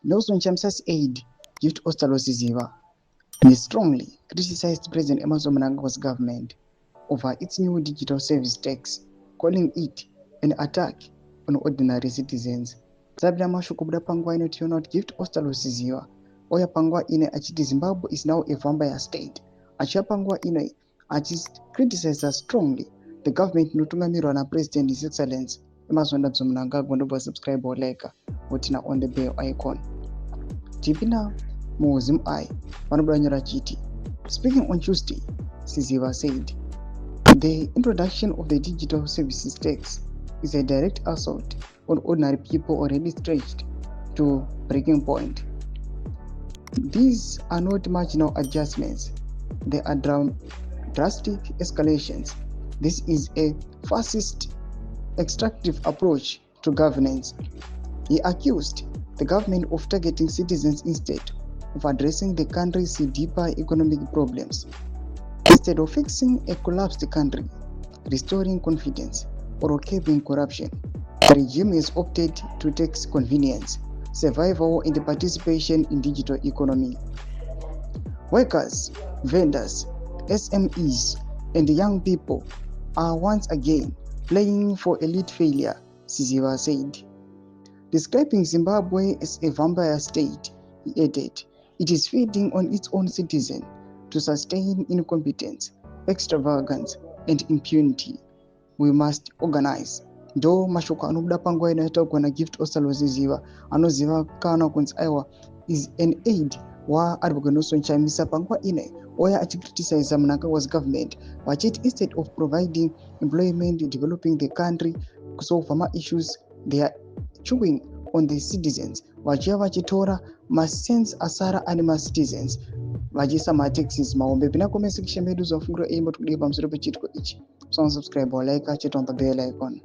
Nelson Chamsa's aide, Gift Ostalosiziva, they strongly criticized President Emmerson Mnangagwa's government over its new digital service tax, calling it an attack on ordinary citizens. Zabila mashuku buda pangwa ine tionot Gift Ostalosiziva, oya pangwa ine achiti Zimbabwe is now a vampire state. Achia pangwa ine achis criticized strongly the government inotungamirwa na President His Excellency Emmerson Mnangagwa. Ndoba subscribe oleka utina on the bell icon. Tipina Mozim I, Panabanyara Chiti. Speaking on Tuesday, Siziva said, the introduction of the digital services tax is a direct assault on ordinary people already stretched to breaking point. These are not marginal adjustments, they are drastic escalations. This is a fascist, extractive approach to governance. He accused the government of targeting citizens instead of addressing the country's deeper economic problems. Instead of fixing a collapsed country, restoring confidence, or curbing corruption, the regime has opted to tax convenience, survival, and participation in digital economy. Workers, vendors, SMEs, and young people are once again playing for elite failure, Siziva said. Describing Zimbabwe as a vampire state, he added, it is feeding on its own citizens to sustain incompetence, extravagance, and impunity. We must organize. Ndo mashoko anobuda pangwa inoita kugona Gift Ostalosiziva anoziva kana kunzi aiwa is an aide wa Advocate Nelson Chamisa pangwa ine oya achicriticize Mnangagwa's government vachiti instead of providing employment, developing the country, kusolve farmer issues, they are chewing on the citizens vachia vachitora masense asara ane macitizens vachisa mataxes maombe. Pina comment section medu zvafungira aimbo tikudii pamusoro pechitiko ichi. Subscribe or like, check on the bell icon.